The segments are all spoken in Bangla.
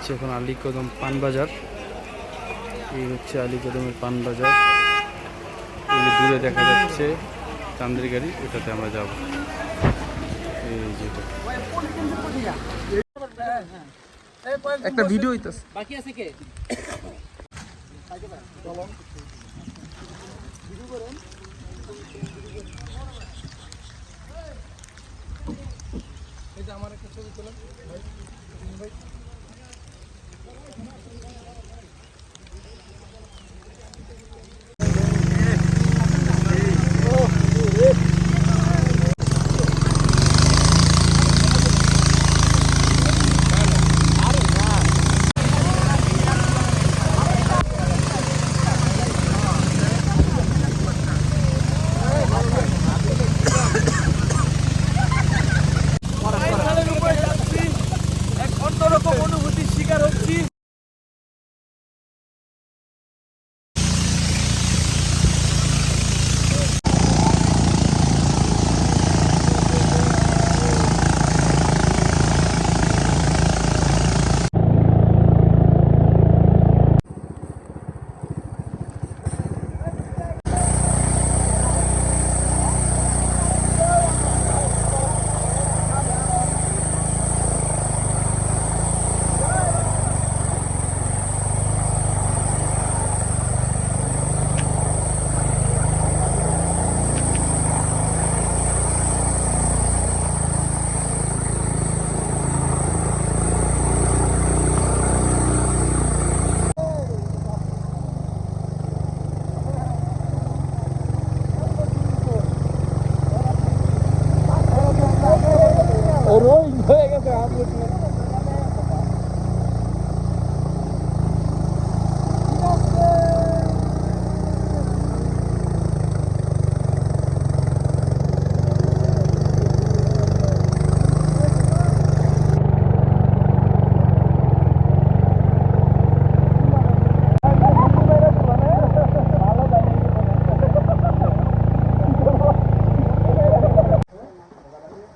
যাচ্ছি এখন আলীকদম পান বাজার। এই হচ্ছে আলীকদমের পান বাজার। ওই যে দূরে দেখা যাচ্ছে চান্দের গাড়ি, ওটাতে আমরা যাব। এই যেটা একটা ভিডিও হইতাছে, বাকি আছে কে চলো ভিডিও করেন। এই যে আমার একটা ছবি তোলেন ভাই, ভাই অনুভূতির শিকার হচ্ছি।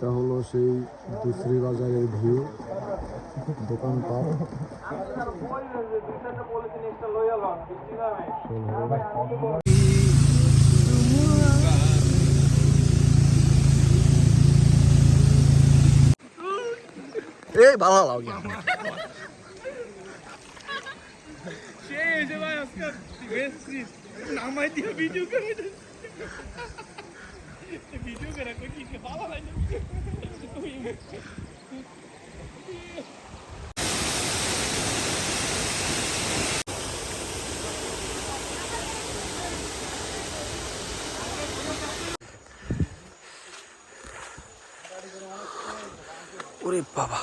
এটা হলো সেই দুসরি বাজারের ভিউ, দোকানপাট। এই ভালো লাগে নামাই দিয়ে ভিডিও করে ভিডিও করে কি ভালো লাগে। ওরে বাবা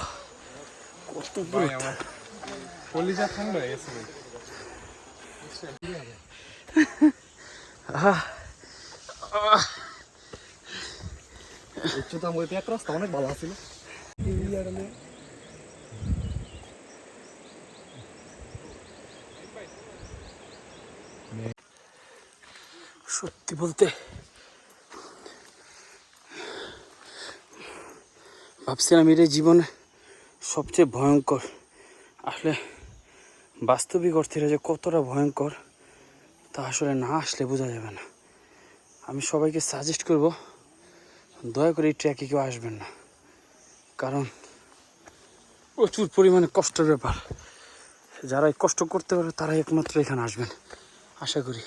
কত আমার কলিজা ঠান্ডা হয়ে গেছে। রাস্তা অনেক ভালো আছিল। সত্যি বলতে ভাবছিলাম এটাই জীবনে সবচেয়ে ভয়ঙ্কর। আসলে বাস্তবিক অর্থে যে কতটা ভয়ঙ্কর তা আসলে না আসলে বোঝা যাবে না। আমি সবাইকে সাজেস্ট করব, দয়া করে এই ট্র্যাকে কেউ আসবেন না, কারণ প্রচুর পরিমাণে কষ্টের ব্যাপার। যারা এই কষ্ট করতে পারে তারাই একমাত্র এখানে আসবেন আশা করি।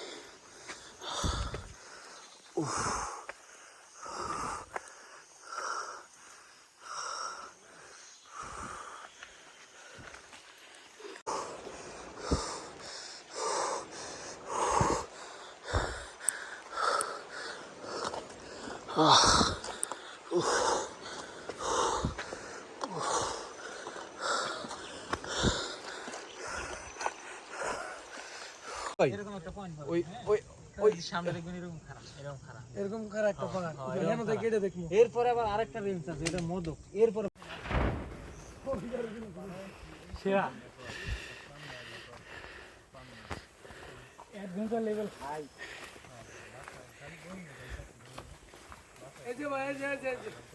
এরপরে আবার আরেকটা রিলস আছে, এটা মোদক। এরপরে সেরা অ্যাডভেঞ্চার লেভেল হাই। এই যে ভাই, এই যে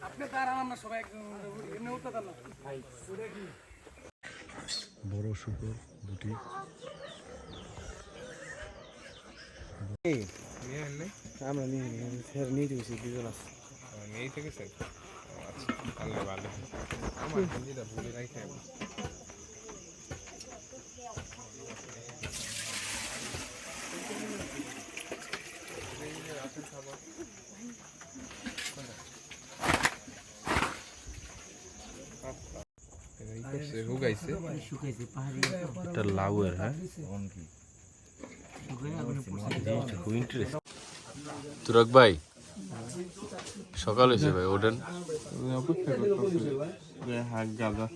আপনি দাঁড়ান না, সবাই একদম এমনি উঠতে দাঁড়ান ভাই। বড় শুকর দুটি। আমরা নিয়ে দিয়েছি দুজন আছে। নেই থেকে স্যার আচ্ছা তাহলে ভালো আমার গেঞ্জিটা ভুলে রাখে হুগাইছে এটা লাউয়ের হ্যাঁ খুব ইন্টারেস্ট তুরাক ভাই সকাল হয়েছে ভাই ওঠেন অপেক্ষা করতে হাক গাদা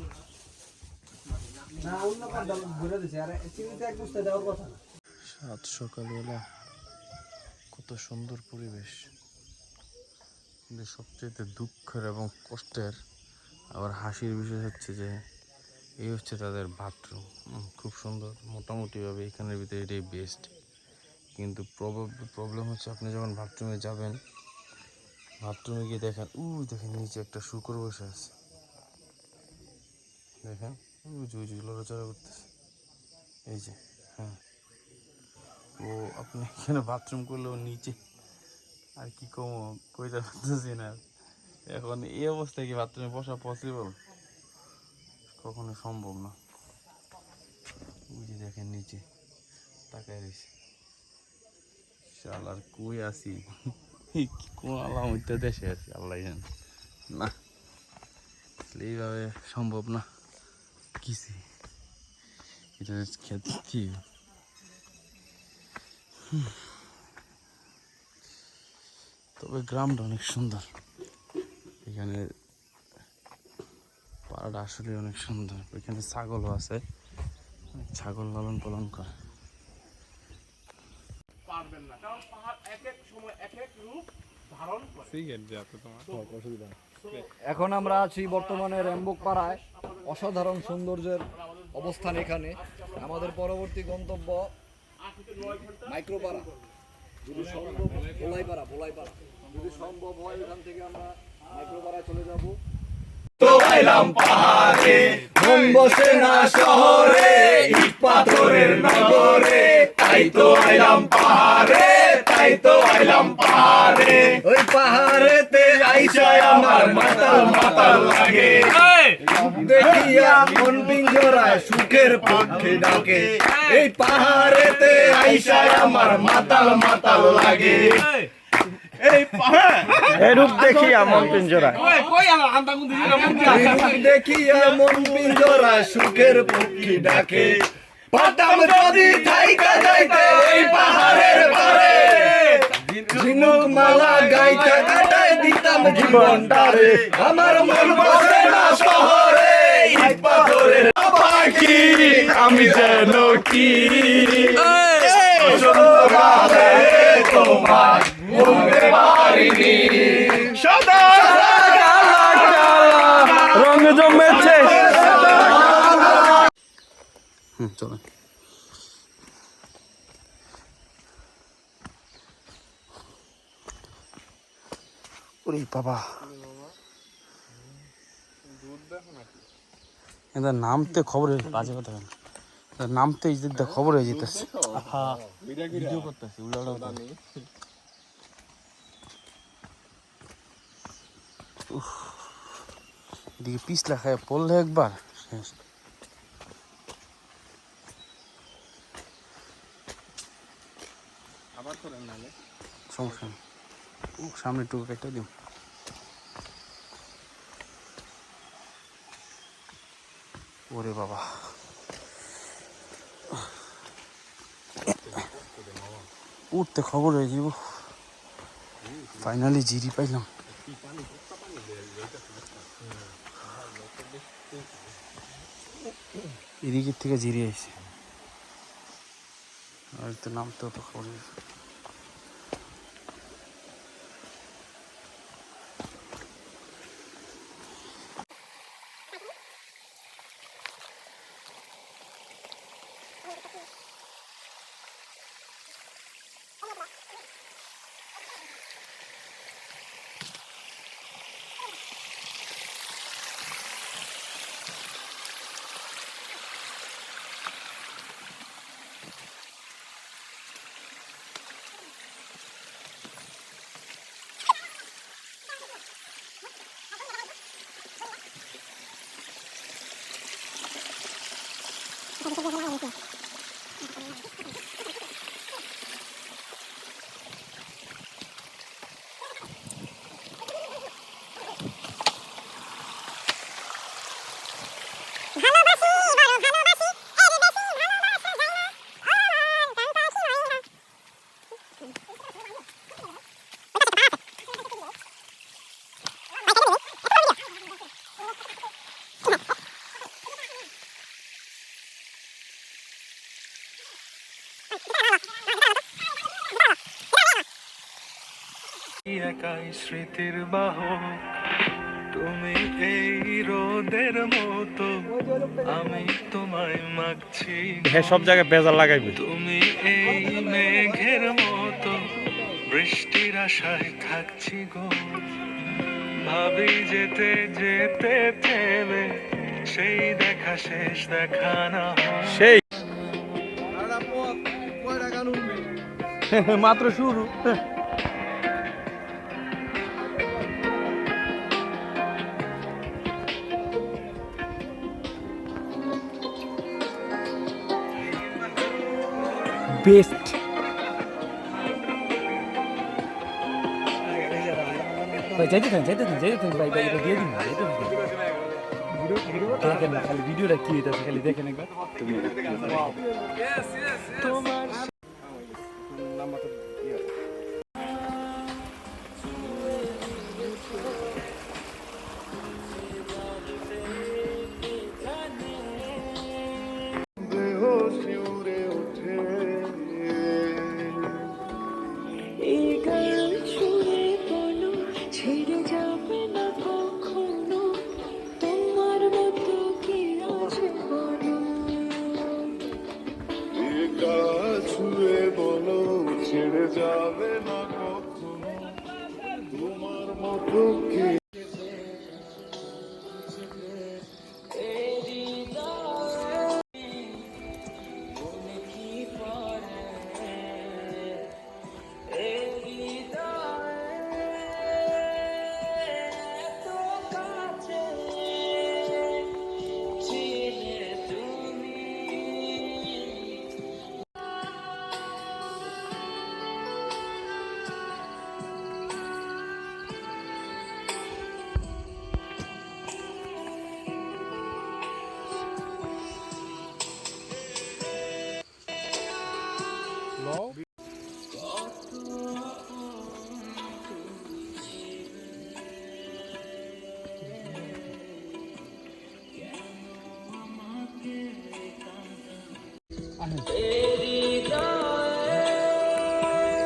সাত সকালবেলা কত সুন্দর পরিবেশ, কিন্তু সবচেয়ে দুঃখের এবং কষ্টের আবার হাসির বিষয় হচ্ছে যে এই হচ্ছে তাদের বাথরুম। খুব সুন্দর মোটামুটিভাবে এখানের ভিতরে এটাই বেস্ট, কিন্তু প্রবলেম হচ্ছে আপনি যখন বাথরুমে যাবেন, বাথরুমে গিয়ে দেখেন দেখেন নিচে একটা শূকর বসে আছে, দেখেন লড়াচড়া করতেছে এই যে। হ্যাঁ, ও আপনি এখানে বাথরুম করলেও নিচে আর কি কম কইতে পারতেছি না। এখন এই অবস্থায় কি বাথরুমে বসা পসিবল? কখনো সম্ভব না। বুঝি দেখেন নিচে তাকায় রয়েছে, শাল আর কই আসি কোন আলামটা দেশে আছি আল্লাহ জানে। না এইভাবে সম্ভব না কিছু, এটা খেতে কি তবে গ্রামটা অনেক সুন্দর, এখানে পাড়াটা আসলে অনেক সুন্দর। এখানে ছাগলও আছে, ছাগল লালন পালন করে। এখন আমরা আছি বর্তমানে র্যাম্বক পাড়ায়। অসাধারণ সৌন্দর্যের অবস্থান এখানে। আমাদের পরবর্তী গন্তব্য মাইক্রোপাড়া, যদি সম্ভব ভোলাইপাড়া যদি সম্ভব হয় এখান থেকে আমরা মাইক্রোপাড়ায় চলে যাব। মন বসে না শহরে, ইট পাথরের নগরে, তাই তো আইলাম পাহাড়ে, তাই তো আইলাম পাহাড়ে। ওই পাহাড়েতে আইসায় আমার মাতাল মাতাল লাগে, দেখিয়া মন পিঞ্জরায় সুখের পক্ষে ডাকে। এই পাহাড়েতে আইসায় আমার মাতাল মাতাল লাগে, রূপ দেখিয়া মন পিঞ্জরায়, দেখিয়া মন পিঞ্জরায় সুখের পক্ষী ডাকে। পাতাম যদি থাইকা যাইতে এই পাহাড়ের পারে, ঝিনুক মালা গাইতে কাটায় দিতাম জীবনটারে। আমার মন বসে না শহরে, ইট পাথরের পাখি আমি যেন কি তোমার বলতে পারিনি। সদা রঙ জমেছে। চলেন ওরে বাবা, এটা নামতে খবর হয়ে বাজে কথা কেন, নামতে খবর হয়ে যেতেছে। ভিডিও করতেছি এদিকে পিছলা খায় পড়লে একবার শেষ। সমস্যা নেই, সামনে টুকু কেটে দিন। ওরে বাবা, উঠতে খবর হয়ে যাব। ফাইনালি জিরি পাইলাম। এদিকের থেকে জিরি আইছে, আর তো নামতেও তো খবর হয়েছে। একাই স্মৃতির বাহক তুমি এই রোদের মতো আমি তোমায় মাগছি হ্যাঁ সব জায়গায় বেজার লাগাইবে তুমি এই মেঘের মতো বৃষ্টির আশায় থাকছি গো ভাবি যেতে যেতে থেমে সেই দেখা শেষ দেখা না হয় সেই মাত্র শুরু বেস্ট ভাই যাইতে থাকেন ভাই ভাই এটা দিয়ে দিন ভাই এটা দেখেন না খালি ভিডিওটা কি হইতাছে খালি দেখেন একবার এই গান শুনে বলো ছেড়ে যাবে না কখনো তোমার মতো কি আছে বলো ছুঁয়ে বলো ছেড়ে যাবে না কখনো তোমার মতো কে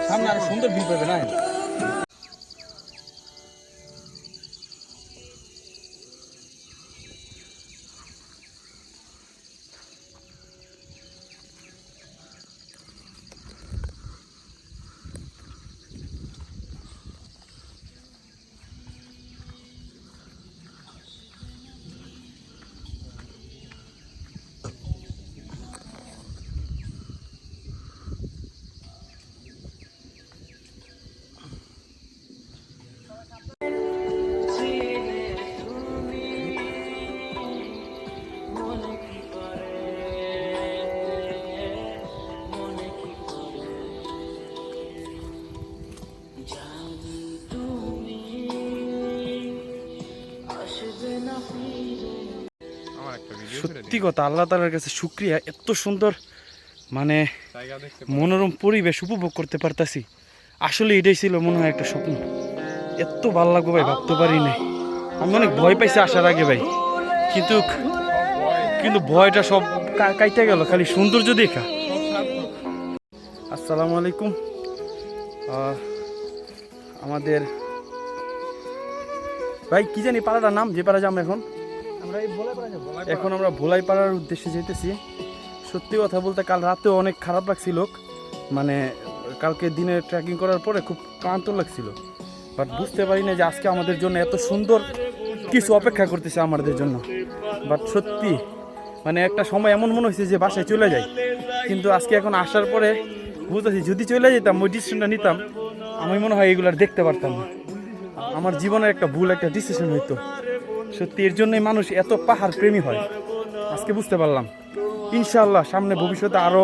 সামনে আরো সুন্দর ভিউ পাবে না সত্যি কথা আল্লাহ তাআলার কাছে শুকরিয়া এত সুন্দর মানে মনোরম পরিবেশ উপভোগ করতে পারতাছি আসলে এটাই ছিল মনে হয় একটা স্বপ্ন এত ভালো লাগবে ভাই ভাবতে পারি নাই আমি অনেক ভয় পাইছি আসার আগে ভাই কিন্তু কিন্তু ভয়টা সব কাইতে গেল খালি সৌন্দর্য দেখা আসসালামু আলাইকুম আমাদের ভাই কি জানি পাড়াটার নাম যে পাড়া যাম এখন আমরা ভোলাই পাড়ার উদ্দেশ্যে যেতেছি সত্যি কথা বলতে কাল রাতেও অনেক খারাপ লাগছিল মানে কালকে দিনে ট্রেকিং করার পরে খুব ক্লান্ত লাগছিল বাট বুঝতে পারি না যে আজকে আমাদের জন্য এত সুন্দর কিছু অপেক্ষা করতেছে আমাদের জন্য বাট সত্যি মানে একটা সময় এমন মনে হয়েছে যে বাসায় চলে যাই কিন্তু আজকে এখন আসার পরে বুঝতেছি যদি চলে যেতাম ওই ডিসিশনটা নিতাম আমি মনে হয় এগুলো আর দেখতে পারতাম না আমার জীবনের একটা ভুল একটা ডিসিশন হইতো সত্যি এর জন্যই মানুষ এত পাহাড় প্রেমী হয় আজকে বুঝতে পারলাম ইনশাআল্লাহ সামনে ভবিষ্যতে আরো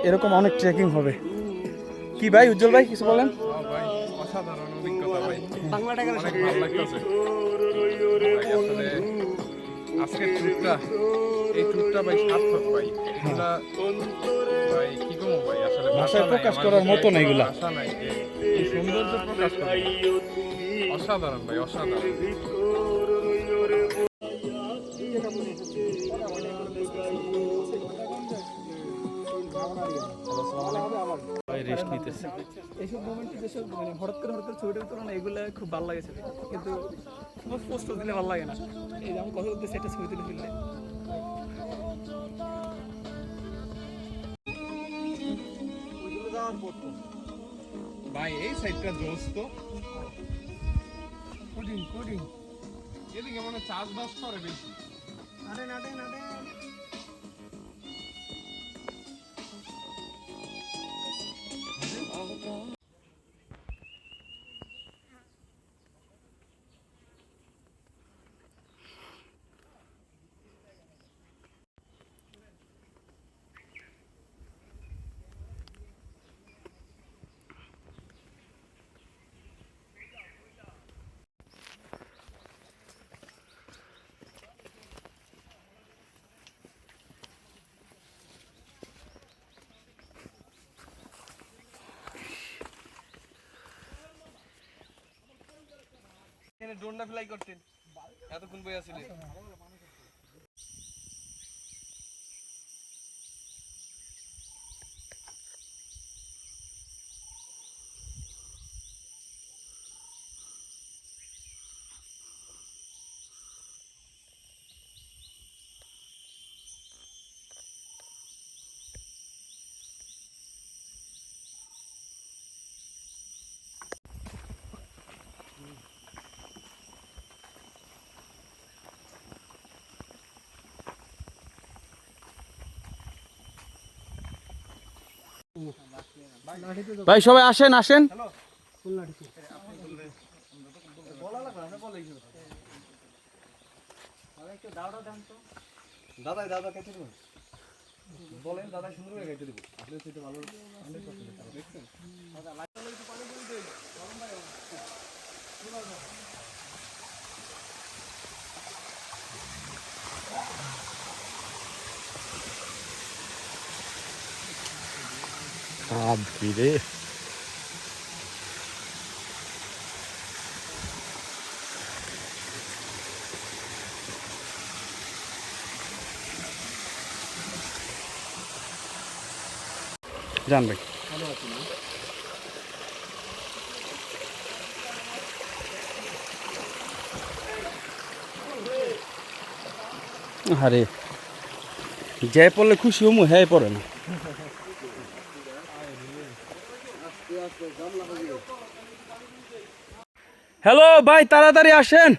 এরকম অনেক ট্রেকিং হবে। কি ভাই উজ্জ্বল ভাই কিছু বলেন? ভাই অসাধারণ অভিজ্ঞতা ভাই, বাংলাটা কেন অনেক ভালো লাগতেছে ভাই। আসলে আজকের ট্যুরটা, এই ট্যুরটা ভাই সার্থক ভাই। এগুলা ভাই কি কমো ভাই, আসলে ভাষায় নাই, প্রকাশ আমার করার মুখে মতো না এগুলা। ভাষা নাই যে এই সৌন্দর্য প্রকাশ করে। অসাধারণ ভাই, অসাধারণ। ভাই রেস্ট নিতেছে। এইসব মোমেন্ট যেসব মানে হঠাৎ করে ছবিটার তুলনায় এগুলো খুব ভালো লাগেছে, কিন্তু পোস্ট দিলে ভালো লাগে না। এই যেমন কথা বলতে সেটা ছবি তুলে ফেললে ভাই এই সাইডটা জোস তো, কোডিং এদিকে মনে হয় চাষবাস করে বেশি। নাটে এখানে ড্রোনটা ফ্লাই করতেন, এতক্ষণ বই আসলে। ভাই সবাই আসেন আসেন। দাদা কেটে দেবেন, বলেন দাদা সুন্দর করে কেটে দেবো। আপনি সেটা ভালো দেখছেন। জান ভাই আরে যে পড়লে খুশি হমু হ্যাঁ পড়ে না। হ্যালো ভাই তাড়াতাড়ি আসেন।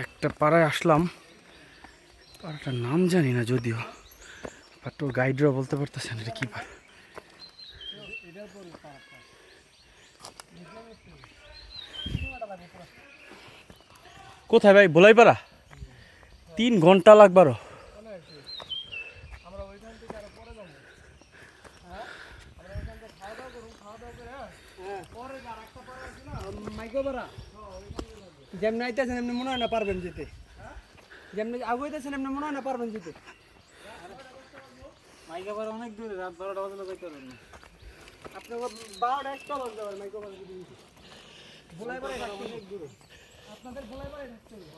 একটা পাড়ায় আসলাম, পাড়াটার নাম জানি না যদিও, বাট ওর গাইডরা বলতে পারতেছেন এটা কি পাড়া। কোথায় ভাই? ভোলাই পাড়া? 3 ঘন্টা লাগবারও। যেমনি আইতেছেন এমনি মনে হয় না পারবেন যেতে, যেমনি আগুইতেছেন এমনি মনে হয় না পারবেন যেতে। মাইকা পাড়া অনেক দূরে, রাত 12টা বাজলে যাইতে পারবেন না। আপনি 12টা একটা বাজতে পারেন মাইকা পাড়া যদি ভোলাই পাড়া অনেক দূরে, আপনাদের ভোলাই পাড়ায় থাকতে হবে।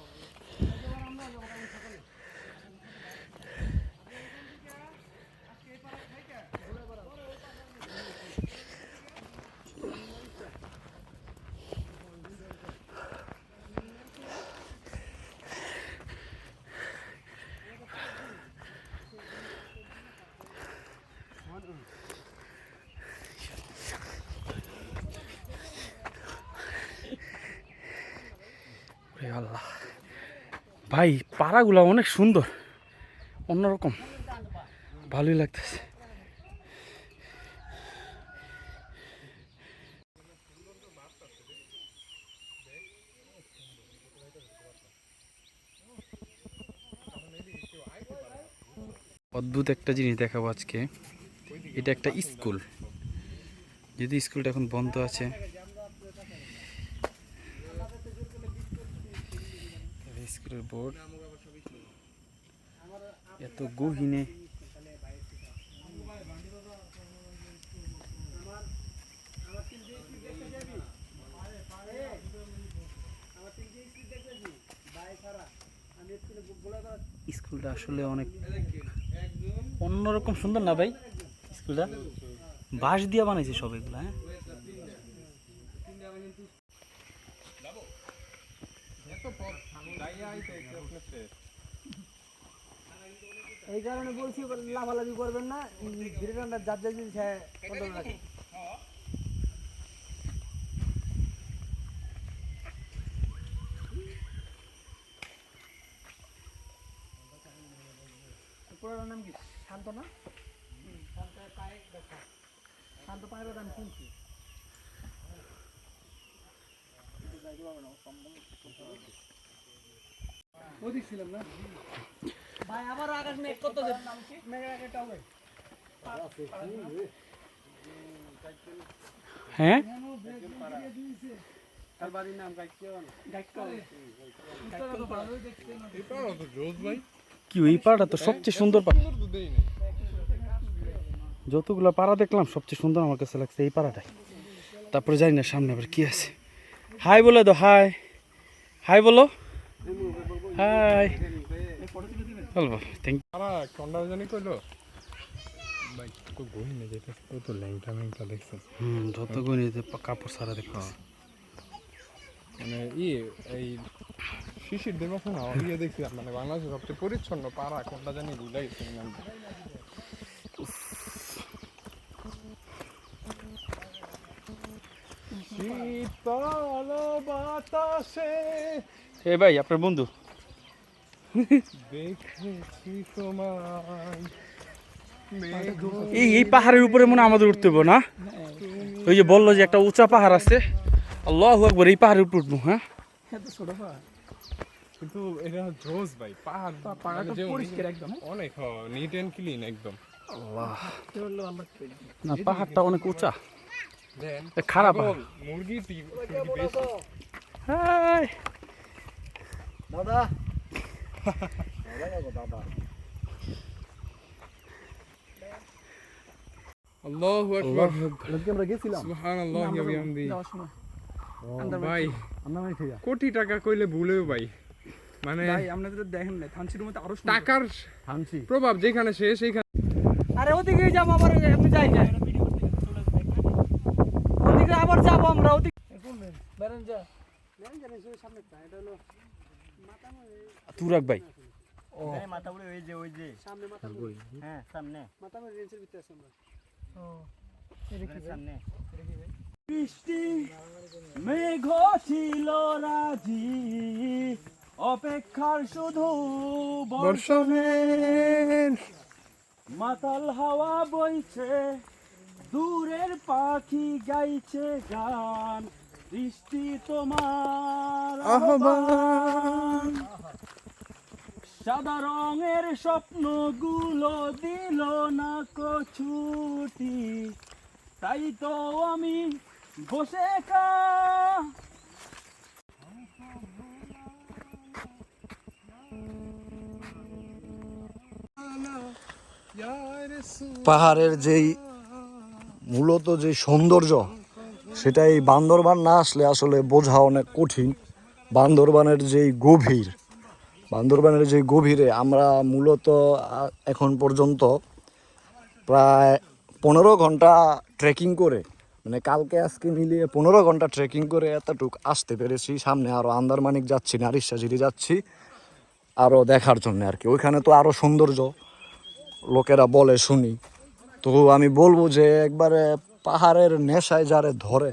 আমরা যাবো কালকে সকালে। আল্লাহ ভাই পাড়াগুলো অনেক সুন্দর, অন্যরকম ভালোই লাগতেছে। অদ্ভুত একটা জিনিস দেখাবো আজকে। এটা একটা স্কুল, যদি স্কুলটা এখন বন্ধ আছে। স্কুলের বোর্ড এত গহীনে, স্কুলটা আসলে অনেক অন্যরকম সুন্দর না ভাই? স্কুলটা বাঁশ দিয়ে বানাইছে সব এগুলা। হ্যাঁ, এই কারণে বলছি লাভালাভি করবেন না, ধীরে ঠান্ডা যার যার জিনিস কন্ট্রোল রাখেন। পুরোটার নাম কি? শান্ত না? শান্ত পায়ে দেখা, শান্ত পায়ের কথা আমি শুনছি। ওদিক ছিলাম না ভাই, আবার আকাশ মেঘ কত মেঘের আগে টাউবে। হ্যাঁ, কি ওই পাড়াটা তো সবচেয়ে সুন্দর পাড়া। যতগুলো পাড়া দেখলাম সবচেয়ে সুন্দর আমার কাছে লাগছে এই পাড়াটাই। তারপরে জানি না সামনে আবার কি আছে। হাই বলে দাও, হাই হাই বলো, হাই বলবো। থ্যাংক যত গণিতে কাপড় সারা দেখতেছি। মানে এই শিশির দেবস না দেখছিলাম, মানে বাংলাদেশের সবচেয়ে পরিচ্ছন্ন পাড়া কোনটা জানি ভুলে গেছি নামটা। শীতল বাতাসে এ ভাই আপনার বন্ধু দেখেছি তোমায়, এই পাহাড়ের উপরে মনে হয় আমাদের উঠতে হবে না? ওই যে বললো যে একটা উঁচা পাহাড় আছে, আল্লাহু আকবার, এই পাহাড়ের উপর উঠবো। হ্যাঁ, ছোট পাহাড় কিন্তু এটা জোস ভাই, পাহাড় পাহাড়টা পরিষ্কার একদম। অনেক নিট এন্ড ক্লিন একদম। না পাহাড়টা অনেক উঁচা, দেন খারাপ। মুরগি বেশি। হাই দাদা, আল্লাহু আকবার, আমরা গেছিলাম সুবহানাল্লাহি ওয়া বিহামদিহি। যাওয়ার সময় ভাই আমরা মানে ঠিক আছে কোটি টাকা কইলে ভুলেও ভাই, মানে ভাই, আপনাদের তো দেখেন না থানচির মধ্যে আরো সুন্দর। টাকার থানচি, প্রভাব যেখানে শেষ সেইখানে। আরে ওদিকে যাবো আবার, আপনি যাই না ওদিকে আবার যাবো আমরা ওদিকে। বেরেন যা বেরেন যা সামনে এটা হলো তুরাক ভাই, মাথা বড়, ওই যে সামনে মাথা বড়। হ্যাঁ সামনে মাথা বড় রেঞ্জের ভিতরে আছে আমরা। ও এটা কি সামনে? বৃষ্টি মেঘ ছিল রাজি, অপেক্ষার শুধু বর্ষণের মাতাল হাওয়া বইছে, দূরের পাখি গাইছে গান, বৃষ্টি তোমার আহ্বান। সাদা রঙের স্বপ্নগুলো দিল না ছুটি, তাই তো আমি বসে পাহাড়ের যেই মূলত যে সৌন্দর্য, সেটা এই বান্দরবান না আসলে আসলে বোঝা অনেক কঠিন। বান্দরবানের যেই গভীরে আমরা মূলত এখন পর্যন্ত প্রায় 15 ঘন্টা ট্রেকিং করে, মানে কালকে আজকে মিলিয়ে 15 ঘন্টা ট্রেকিং করে এতটুকু আসতে পেরেছি। সামনে আরও আন্দারমানিক যাচ্ছি, নারিশাঝিরি যাচ্ছি আরও দেখার জন্য আর কি। ওইখানে তো আরও সৌন্দর্য লোকেরা বলে শুনি। তো আমি বলবো যে একবারে পাহাড়ের নেশায় যারে ধরে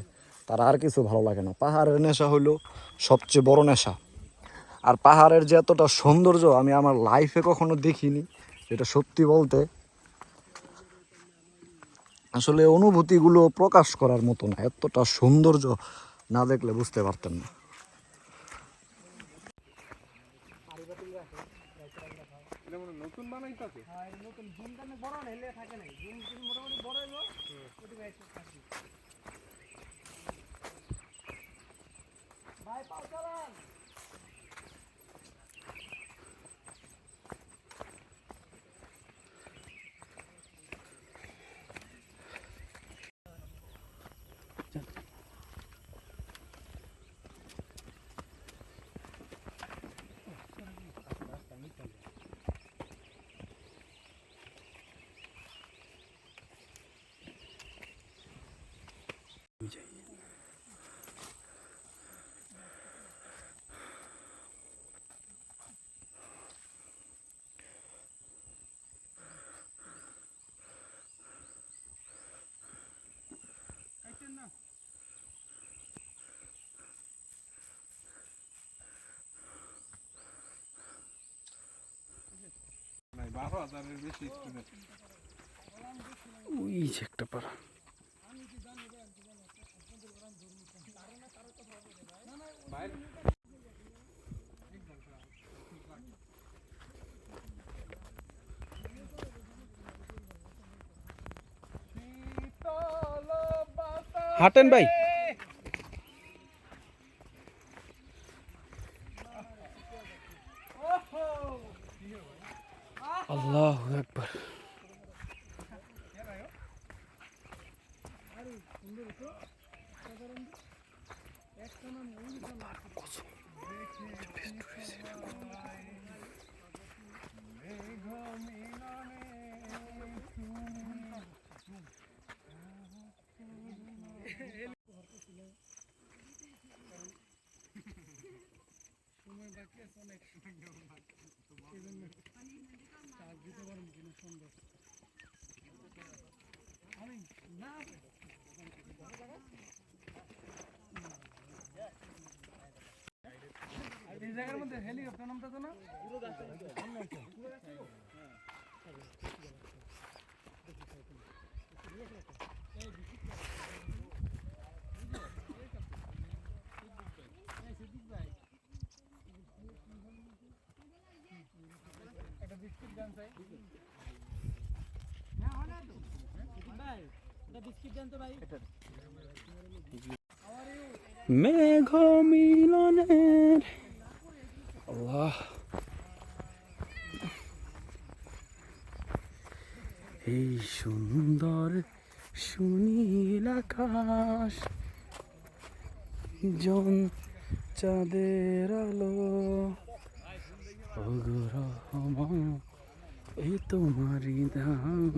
তার আর কিছু ভালো লাগে না। পাহাড়ের নেশা হলো সবচেয়ে বড় নেশা। আর পাহাড়ের যে এতটা সৌন্দর্য আমি আমার লাইফে কখনো দেখিনি, এটা সত্যি বলতে আসলে অনুভূতিগুলো প্রকাশ করার মতো না, এতটা সৌন্দর্য না দেখলে বুঝতে পারতেন না। হ্যাঁ, এটা নতুন জুমটা অনেক বড় না, হেলে থাকে নাই। জুম যদি মোটামুটি বড় হইব, ওটি ভাই থাকবে। ভাই পাও চালান। ওই যে একটা পাড়া। হাঁটেন ভাই। আল্লাহু আকবার। এই জায়গার মধ্যে হেলিকপ্টার নামটা তো না একটা বিস্কিট দেন চাই ভাই, এটা বিস্কিট দেন তো ভাই। মেঘ মিলনের আল্লাহ, এই সুন্দর সুনীল আকাশ, জন চাঁদের আলো, ওগো রহমান এই তোমারই দাম।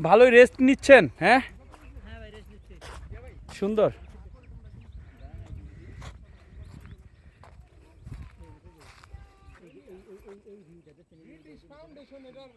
ভালোই রেস্ট নিচ্ছেন? হ্যাঁ সুন্দর। ফাউন্ডেশন এটার